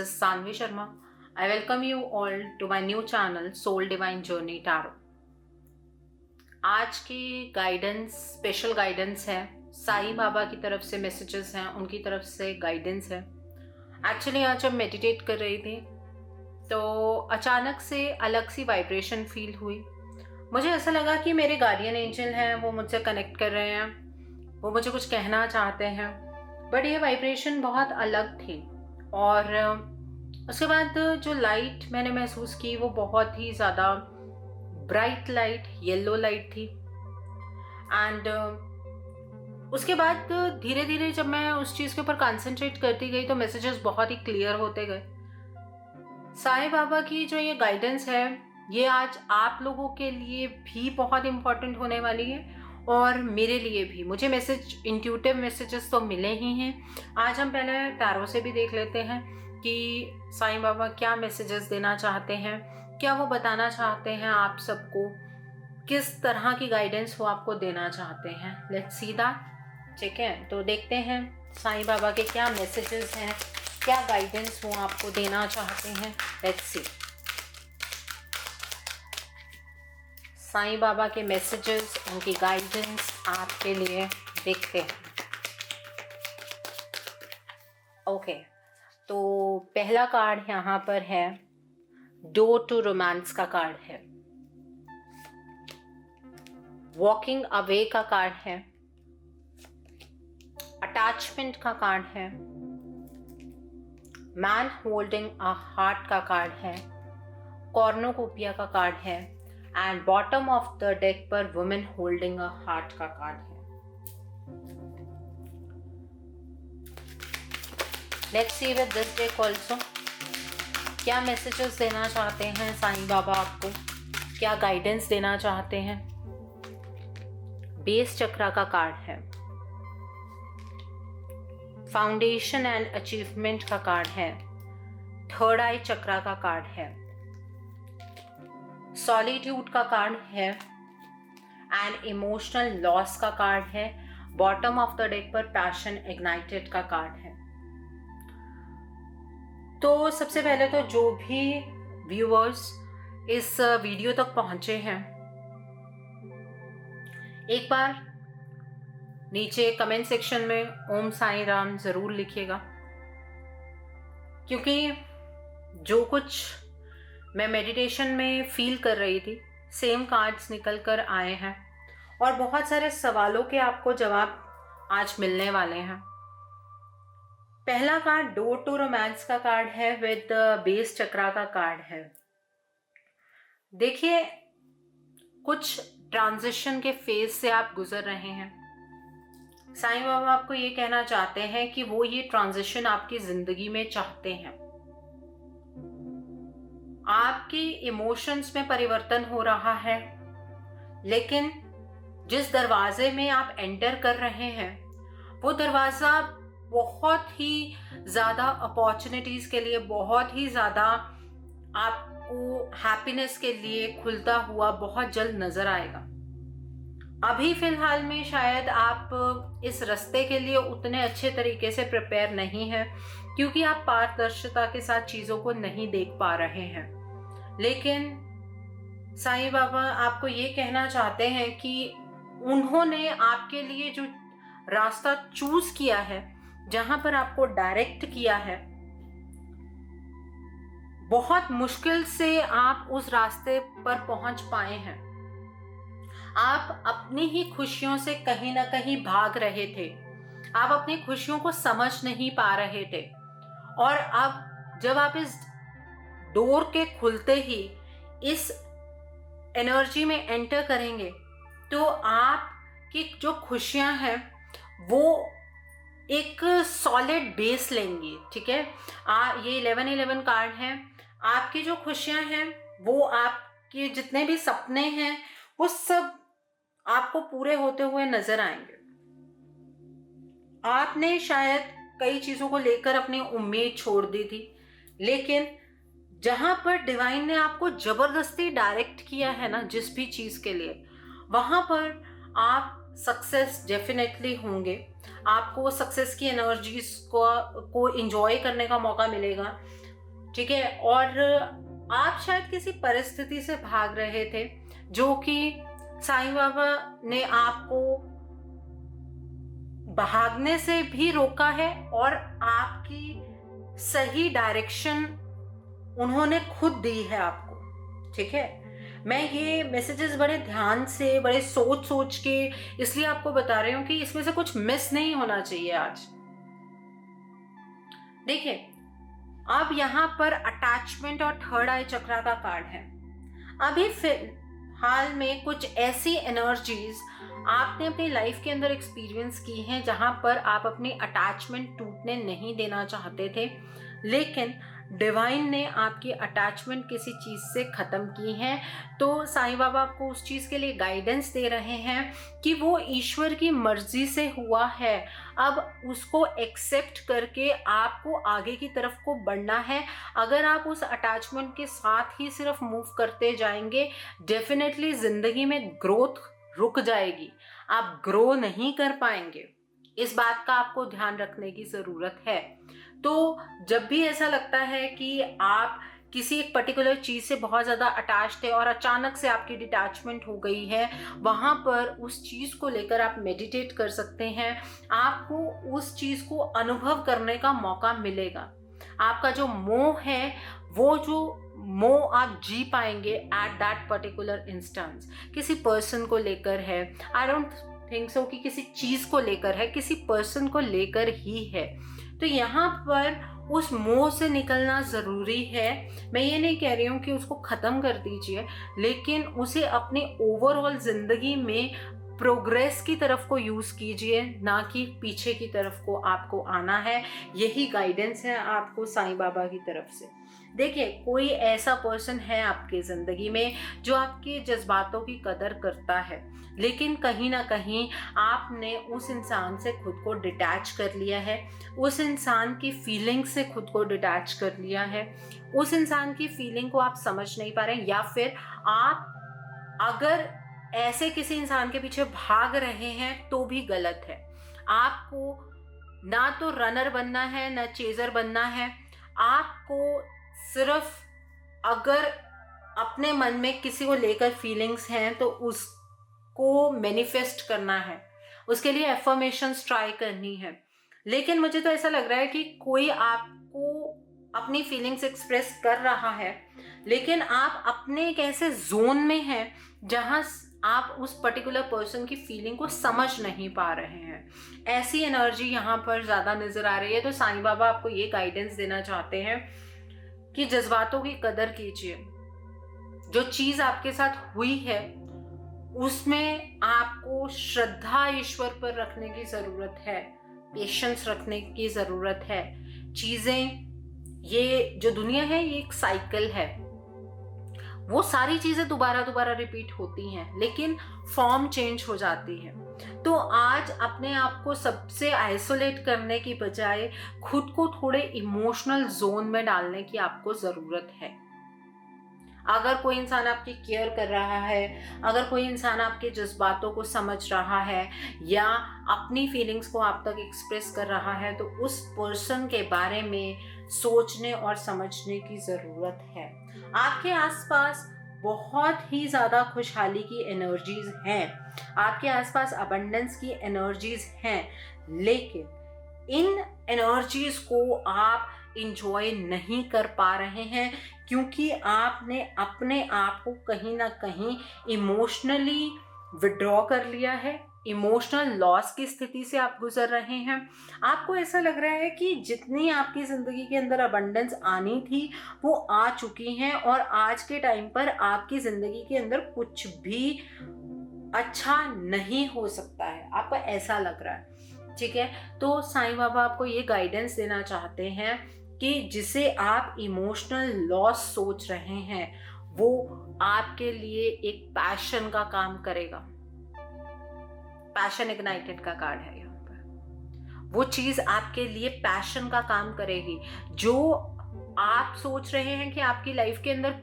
is Sanvi Sharma. I welcome you all to my new channel Soul Divine Journey Tarot. आज की guidance special guidance है, साईं बाबा की तरफ से मैसेजेस हैं, उनकी तरफ से गाइडेंस है। एक्चुअली आज जब मेडिटेट कर रही थी तो अचानक से अलग सी वाइब्रेशन फील हुई। मुझे ऐसा लगा कि मेरे गार्डियन एंजल हैं, वो मुझसे कनेक्ट कर रहे हैं, वो मुझे कुछ कहना चाहते हैं, बट ये वाइब्रेशन बहुत अलग थी। और उसके बाद जो लाइट मैंने महसूस की वो बहुत ही ज़्यादा ब्राइट लाइट, येलो लाइट थी। एंड उसके बाद धीरे धीरे जब मैं उस चीज़ के ऊपर कंसंट्रेट करती गई तो मैसेजेस बहुत ही क्लियर होते गए। साईं बाबा की जो ये गाइडेंस है ये आज आप लोगों के लिए भी बहुत इम्पॉर्टेंट होने वाली है और मेरे लिए भी। मुझे इंट्यूटिव मैसेजेस तो मिले ही हैं। आज हम पहले टैरो से भी देख लेते हैं कि साईं बाबा क्या मैसेजेस देना चाहते हैं, क्या वो बताना चाहते हैं आप सबको, किस तरह की गाइडेंस वो आपको देना चाहते हैं। Let's see that. ठीक है, तो देखते हैं साईं बाबा के क्या मैसेजेस हैं, क्या गाइडेंस वो आपको देना चाहते हैं। लेट्स सी साईं बाबा के मैसेजेस, उनकी गाइडेंस आपके लिए देखते हैं। ओके, तो पहला कार्ड यहाँ पर है, डोर टू रोमांस का कार्ड है, वॉकिंग अवे का कार्ड है, अटैचमेंट का कार्ड है, मैन होल्डिंग अ हार्ट का कार्ड है, कॉर्नोकोपिया का कार्ड है and bottom of the deck पर वुमेन होल्डिंग अ हार्ट का कार्ड है। Let's see with this deck also क्या मैसेजेस देना चाहते हैं साईं बाबा आपको, क्या गाइडेंस देना चाहते हैं। बेस चक्रा का कार्ड है, फाउंडेशन एंड अचीवमेंट का कार्ड है, थर्ड आई चक्रा का कार्ड है, सॉलिट्यूड का कार्ड है एंड इमोशनल लॉस का कार्ड है। बॉटम ऑफ द डेक पर पैशन इग्नाइटेड का कार्ड है। तो सबसे पहले तो जो भी व्यूअर्स इस वीडियो तक पहुंचे हैं, एक बार नीचे कमेंट सेक्शन में ओम साईं राम ज़रूर लिखिएगा, क्योंकि जो कुछ मैं मेडिटेशन में फील कर रही थी सेम कार्ड्स निकल कर आए हैं और बहुत सारे सवालों के आपको जवाब आज मिलने वाले हैं। पहला कार्ड डोर टू रोमांस का कार्ड है विद बेस चक्रा का कार्ड है। देखिए, कुछ ट्रांजिशन के फेज से आप गुजर रहे हैं। साईं बाबा आपको ये कहना चाहते हैं कि वो ये ट्रांजिशन आपकी जिंदगी में चाहते हैं। आपके इमोशंस में परिवर्तन हो रहा है, लेकिन जिस दरवाजे में आप एंटर कर रहे हैं वो दरवाज़ा बहुत ही ज़्यादा अपॉर्चुनिटीज़ के लिए, बहुत ही ज़्यादा आपको हैप्पीनेस के लिए खुलता हुआ बहुत जल्द नज़र आएगा। अभी फ़िलहाल में शायद आप इस रास्ते के लिए उतने अच्छे तरीके से प्रिपेयर नहीं हैं, क्योंकि आप पारदर्शिता के साथ चीज़ों को नहीं देख पा रहे हैं। लेकिन साईं बाबा आपको ये कहना चाहते हैं कि उन्होंने आपके लिए जो रास्ता चूज किया है, जहां पर आपको डायरेक्ट किया है, बहुत मुश्किल से आप उस रास्ते पर पहुंच पाए हैं। आप अपनी ही खुशियों से कहीं ना कहीं भाग रहे थे, आप अपनी खुशियों को समझ नहीं पा रहे थे, और अब जब आप इस डोर के खुलते ही इस एनर्जी में एंटर करेंगे तो आपकी जो खुशियां हैं वो एक सॉलिड बेस लेंगी। ठीक है, ये 1111 कार्ड है। आपकी जो खुशियां हैं वो, आपके जितने भी सपने हैं वो सब आपको पूरे होते हुए नजर आएंगे। आपने शायद कई चीजों को लेकर अपनी उम्मीद छोड़ दी थी, लेकिन जहां पर डिवाइन ने आपको जबरदस्ती डायरेक्ट किया है ना जिस भी चीज के लिए, वहां पर आप सक्सेस डेफिनेटली होंगे। आपको सक्सेस की एनर्जीज को एंजॉय करने का मौका मिलेगा। ठीक है। और आप शायद किसी परिस्थिति से भाग रहे थे जो कि साईं बाबा ने आपको भागने से भी रोका है और आपकी सही डायरेक्शन उन्होंने खुद दी है आपको। ठीक है, मैं ये मैसेजेस बड़े ध्यान से, बड़े सोच सोच के इसलिए आपको बता रही हूँ कि इसमें से कुछ मिस नहीं होना चाहिए आज। देखिए, अब यहाँ पर अटैचमेंट और थर्ड आई चक्रा का कार्ड है। अभी फिलहाल में कुछ ऐसी एनर्जीज आपने अपनी लाइफ के अंदर एक्सपीरियंस की हैं जहाँ पर आप अपनी अटैचमेंट टूटने नहीं देना चाहते थे, लेकिन डिवाइन ने आपकी अटैचमेंट किसी चीज़ से ख़त्म की है। तो साईं बाबा आपको उस चीज़ के लिए गाइडेंस दे रहे हैं कि वो ईश्वर की मर्जी से हुआ है, अब उसको एक्सेप्ट करके आपको आगे की तरफ को बढ़ना है। अगर आप उस अटैचमेंट के साथ ही सिर्फ मूव करते जाएंगे, डेफिनेटली ज़िंदगी में ग्रोथ रुक जाएगी, आप ग्रो नहीं कर पाएंगे। इस बात का आपको ध्यान रखने की ज़रूरत है। तो जब भी ऐसा लगता है कि आप किसी एक पर्टिकुलर चीज़ से बहुत ज़्यादा अटैच थे और अचानक से आपकी डिटैचमेंट हो गई है, वहाँ पर उस चीज़ को लेकर आप मेडिटेट कर सकते हैं। आपको उस चीज़ को अनुभव करने का मौका मिलेगा। आपका जो मोह है, वो जो मोह आप जी पाएंगे एट दैट पर्टिकुलर इंस्टेंस। किसी पर्सन को लेकर है, आई डोंट थिंक सो कि किसी चीज़ को लेकर है, किसी पर्सन को लेकर ही है। तो यहाँ पर उस मोह से निकलना ज़रूरी है। मैं ये नहीं कह रही हूँ कि उसको ख़त्म कर दीजिए, लेकिन उसे अपनी ओवरऑल ज़िंदगी में प्रोग्रेस की तरफ को यूज़ कीजिए, ना कि पीछे की तरफ को आपको आना है। यही गाइडेंस है आपको साईं बाबा की तरफ से। देखिए, कोई ऐसा पर्सन है आपके ज़िंदगी में जो आपके जज्बातों की कदर करता है, लेकिन कहीं ना कहीं आपने उस इंसान से खुद को डिटैच कर लिया है, उस इंसान की फीलिंग से खुद को डिटैच कर लिया है, उस इंसान की फीलिंग को आप समझ नहीं पा रहे हैं, या फिर आप अगर ऐसे किसी इंसान के पीछे भाग रहे हैं तो भी गलत है। आपको ना तो रनर बनना है, ना चेजर बनना है। आपको सिर्फ अगर अपने मन में किसी को लेकर फीलिंग्स हैं तो उसको मैनिफेस्ट करना है, उसके लिए एफर्मेशंस ट्राई करनी है। लेकिन मुझे तो ऐसा लग रहा है कि कोई आपको अपनी फीलिंग्स एक्सप्रेस कर रहा है, लेकिन आप अपने एक ऐसे जोन में हैं जहाँ आप उस पर्टिकुलर पर्सन की फीलिंग को समझ नहीं पा रहे हैं। ऐसी एनर्जी यहाँ पर ज़्यादा नज़र आ रही है। तो साईं बाबा आपको ये गाइडेंस देना चाहते हैं कि जज्बातों की कदर कीजिए। जो चीज़ आपके साथ हुई है उसमें आपको श्रद्धा ईश्वर पर रखने की ज़रूरत है, पेशेंस रखने की ज़रूरत है। चीज़ें, ये जो दुनिया है ये एक साइकिल है, वो सारी चीज़ें दोबारा रिपीट होती हैं, लेकिन फॉर्म चेंज हो जाती है। तो आज अपने आप को सबसे आइसोलेट करने की बजाय खुद को थोड़े इमोशनल जोन में डालने की आपको ज़रूरत है। अगर कोई इंसान आपकी केयर कर रहा है, अगर कोई इंसान आपके जज्बातों को समझ रहा है या अपनी फीलिंग्स को आप तक एक्सप्रेस कर रहा है, तो उस पर्सन के बारे में सोचने और समझने की ज़रूरत है। आपके आसपास बहुत ही ज़्यादा खुशहाली की एनर्जीज हैं, आपके आसपास अबंडेंस की एनर्जीज हैं, लेकिन इन एनर्जीज को आप इंजॉय नहीं कर पा रहे हैं क्योंकि आपने अपने आप को कहीं ना कहीं इमोशनली विड्रॉ कर लिया है। इमोशनल लॉस की स्थिति से आप गुजर रहे हैं। आपको ऐसा लग रहा है कि जितनी आपकी ज़िंदगी के अंदर अबंडेंस आनी थी वो आ चुकी हैं और आज के टाइम पर आपकी ज़िंदगी के अंदर कुछ भी अच्छा नहीं हो सकता है, आपको ऐसा लग रहा है। ठीक है, तो साईं बाबा आपको ये गाइडेंस देना चाहते हैं कि जिसे आप इमोशनल लॉस सोच रहे हैं वो आपके लिए एक पैशन का काम करेगा। पैशन इग्नाइटेड का कार्ड है यहाँ पर। वो चीज़ आपके लिए पैशन का काम करेगी। जो आप सोच रहे हैं कि आपकी लाइफ के अंदर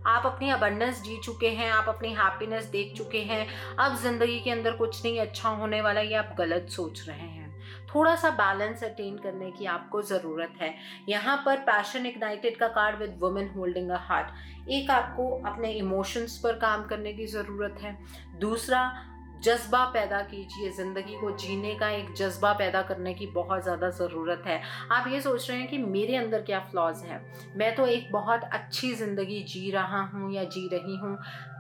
आप अपनी अबंडेंस जी चुके हैं, आप अपनी हैप्पीनेस देख चुके हैं, अब जिंदगी के अंदर कुछ नहीं अच्छा होने वाला, ये आप गलत सोच रहे हैं। थोड़ा सा बैलेंस अटेन करने की आपको ज़रूरत है। यहाँ पर पैशन इग्नाइटेड का card with women holding a heart, एक आपको अपने इमोशंस पर काम करने की ज़रूरत है। दूसरा, जज्बा पैदा कीजिए, ज़िंदगी को जीने का एक जज्बा पैदा करने की बहुत ज़्यादा ज़रूरत है। आप ये सोच रहे हैं कि मेरे अंदर क्या फ्लॉज हैं, मैं तो एक बहुत अच्छी ज़िंदगी जी रहा हूँ या जी रही हूँ,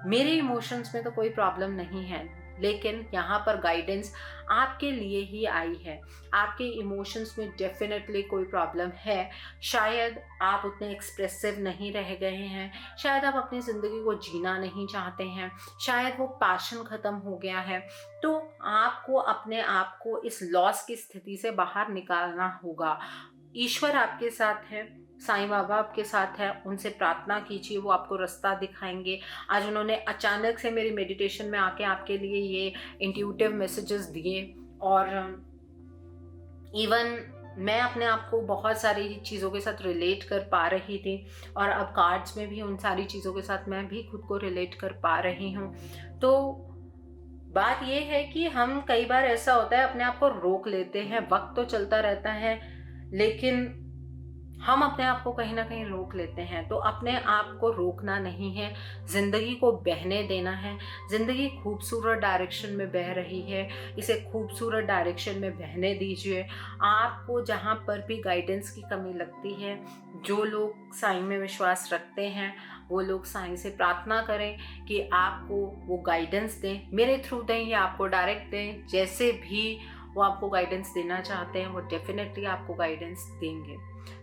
मेरे इमोशंस में तो कोई प्रॉब्लम नहीं है, लेकिन यहाँ पर गाइडेंस आपके लिए ही आई है। आपके इमोशंस में डेफिनेटली कोई प्रॉब्लम है। शायद आप उतने एक्सप्रेसिव नहीं रह गए हैं, शायद आप अपनी ज़िंदगी को जीना नहीं चाहते हैं, शायद वो पैशन ख़त्म हो गया है। तो आपको अपने आप को इस लॉस की स्थिति से बाहर निकालना होगा। ईश्वर आपके साथ है, साईं बाबा आपके साथ है, उनसे प्रार्थना कीजिए, वो आपको रास्ता दिखाएंगे। आज उन्होंने अचानक से मेरी मेडिटेशन में आके आपके लिए ये इंट्यूटिव मैसेजेस दिए, और इवन मैं अपने आप को बहुत सारी चीज़ों के साथ रिलेट कर पा रही थी, और अब कार्ड्स में भी उन सारी चीज़ों के साथ मैं भी खुद को रिलेट कर पा रही हूँ। तो बात ये है कि हम कई बार ऐसा होता है अपने आप को रोक लेते हैं, वक्त तो चलता रहता है लेकिन हम अपने आप को कहीं ना कहीं रोक लेते हैं। तो अपने आप को रोकना नहीं है, ज़िंदगी को बहने देना है। ज़िंदगी खूबसूरत डायरेक्शन में बह रही है, इसे खूबसूरत डायरेक्शन में बहने दीजिए। आपको जहाँ पर भी गाइडेंस की कमी लगती है, जो लोग साईं में विश्वास रखते हैं वो लोग साईं से प्रार्थना करें कि आपको वो गाइडेंस दें, मेरे थ्रू दें या आपको डायरेक्ट दें, जैसे भी वो आपको गाइडेंस देना चाहते हैं वो डेफिनेटली आपको गाइडेंस देंगे।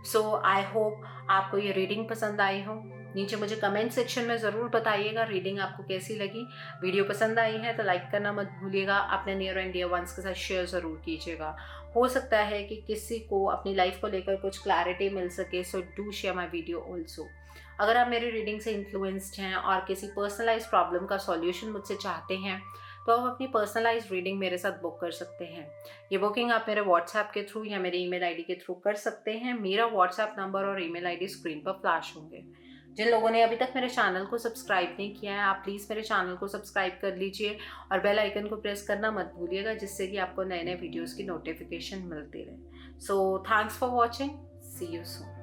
सो आई होप आपको ये रीडिंग पसंद आई हो। नीचे मुझे कमेंट सेक्शन में ज़रूर बताइएगा रीडिंग आपको कैसी लगी। वीडियो पसंद आई है तो लाइक करना मत भूलिएगा, अपने नियर एंड डियर वंस के साथ शेयर ज़रूर कीजिएगा। हो सकता है कि किसी को अपनी लाइफ को लेकर कुछ क्लैरिटी मिल सके, so do share my video also. अगर आप मेरी रीडिंग से इन्फ्लुएंस्ड हैं और किसी पर्सनलाइज प्रॉब्लम का सॉल्यूशन मुझसे चाहते हैं तो आप अपनी पर्सनलाइज रीडिंग मेरे साथ बुक कर सकते हैं। ये बुकिंग आप मेरे व्हाट्सएप के थ्रू या मेरे ईमेल आईडी के थ्रू कर सकते हैं। मेरा व्हाट्सएप नंबर और ईमेल आईडी स्क्रीन पर फ्लैश होंगे। जिन लोगों ने अभी तक मेरे चैनल को सब्सक्राइब नहीं किया है, आप प्लीज़ मेरे चैनल को सब्सक्राइब कर लीजिए और बेल आइकन को प्रेस करना मत भूलिएगा, जिससे कि आपको नए नए वीडियोज़ की नोटिफिकेशन मिलती रहे। So thanks for watching, see you soon.